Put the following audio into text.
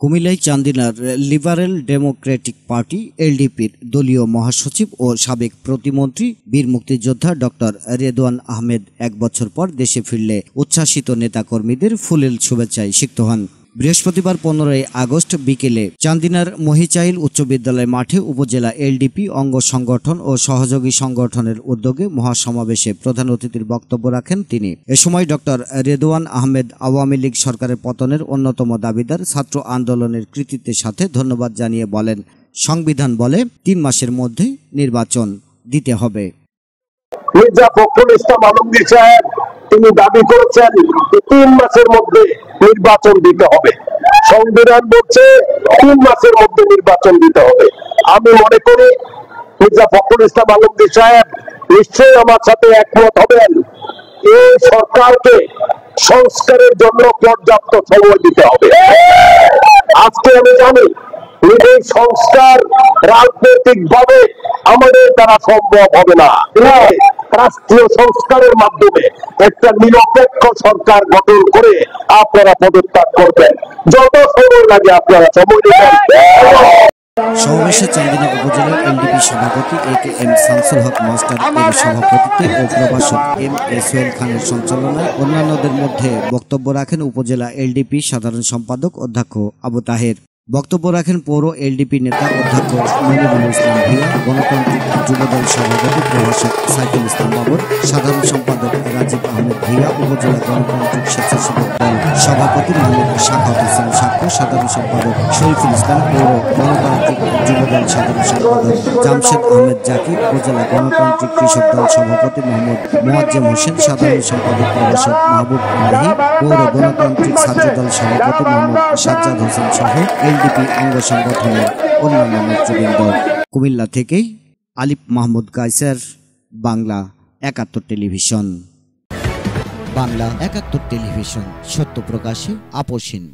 কুমিল্লায় চান্দিনার liberal Democratic party এলডিপির দলীয় মহাসচিব ও সাবেক প্রতিমন্ত্রী বীর মুক্তিযোদ্ধা ডক্টর রেদওয়ান আহমেদ এক বছর পর দেশে ফিরলে উচ্ছ্বাসিত নেতাকর্মীদের ফুলেল শুভেচ্ছায় সিক্ত হন। বৃহস্পতিবার 15 আগস্ট বিকেলে চান্দিনার মহিচাইল উচ্চ বিদ্যালয় মাঠে উপজেলা এলডিপি অঙ্গ সংগঠন ও সহযোগী সংগঠনের উদ্যোগে মহাসমাবেশে প্রধান অতিথির বক্তব্য রাখেন তিনি। এ সময় ডক্টর রেদওয়ান আহমেদ আওয়ামী লীগ সরকারের পতনের অন্যতম দাবিদার, ছাত্র আন্দোলনের কৃতিত্বের সাথে ধন্যবাদ জানিয়ে বলেন, সংবিধান বলে 3 মাসের মধ্যে নির্বাচন দিতে হবে। মির্জা ফখরুল ইসলাম আলমগীর সাহেব তিনি দাবি করেছেন 3 মাসের মধ্যে নির্বাচন দিতে হবে। সংবিধান বলছে 3 মাসের মধ্যে নির্বাচন দিতে হবে। আমি মনে করি মির্জা ফখরুল ইসলাম আলমগীর সাহেব নিশ্চয়ই আমার সাথে একমত হবেন। এই সরকারকে সংস্কারের জন্য পর্যাপ্ত সময় দিতে হবে। আজকে আমি জানি এই সংস্কার রাজনৈতিক ভাবে আমাদের দ্বারা সম্ভব হবে না। রাষ্ট্রীয় সংস্কারের মাধ্যমে একটা নিরপেক্ষ সরকার গঠন করে আপনারা পদত্যাগ করবেন। যত সময় লাগে আপনারা সময় নেবেন। সমাবেশে চান্দিনা উপজেলার এলডিপি সভাপতি এ.কে.এম. শামসুল হক মাস্টার এর সভাপতিত্বে ও প্রভাষক এম.এ. সোহেল খানের সঞ্চালনায় অন্যান্যদের মধ্যে বক্তব্য রাখেন উপজেলা এলডিপি সাধারণ সম্পাদক অধ্যক্ষ আবু তাহের। বক্তব্য রাখেন পৌর এলডিপি নেতা অধ্যক্ষ মনিরুল ইসলাম ভূঁইয়া, গণতান্ত্রিক যুবদল সভাপতি প্রভাষক সাইফুল ইসলাম বাবর, সাধারণ সম্পাদক রাজীব আহমেদ ভূঁইয়া, উপজেলা গণতান্ত্রিক স্বেচ্ছাসেবক দল সভাপতি মোহাম্মদ শাখাওয়াত হোসেন সাক্ষ্য, সাধারণ সম্পাদক শরীফুল ইসলাম, পৌর গণতান্ত্রিক যুবদল সাধারণ সম্পাদক জামশেদ আহমেদ জাকির, উপজেলা গণতান্ত্রিক কৃষক দল সভাপতি মোহাম্মদ মোয়াজ্জেম হোসেন, সাধারণ সম্পাদক প্রভাষক মাহবুব আলহি, পৌর গণতান্ত্রিক ছাত্র দল সভাপতি মোহাম্মদ সাজ্জাদ হোসেন সহ এলডিপি অঙ্গ সংগঠনের অন্যান্য নেতৃবৃন্দ। কুমিল্লা থেকে আলিফ মাহমুদ কায়সার, বাংলা 71 টেলিভিশন। বাংলা 71 টেলিভিশন, সত্য প্রকাশে আপোষহীন।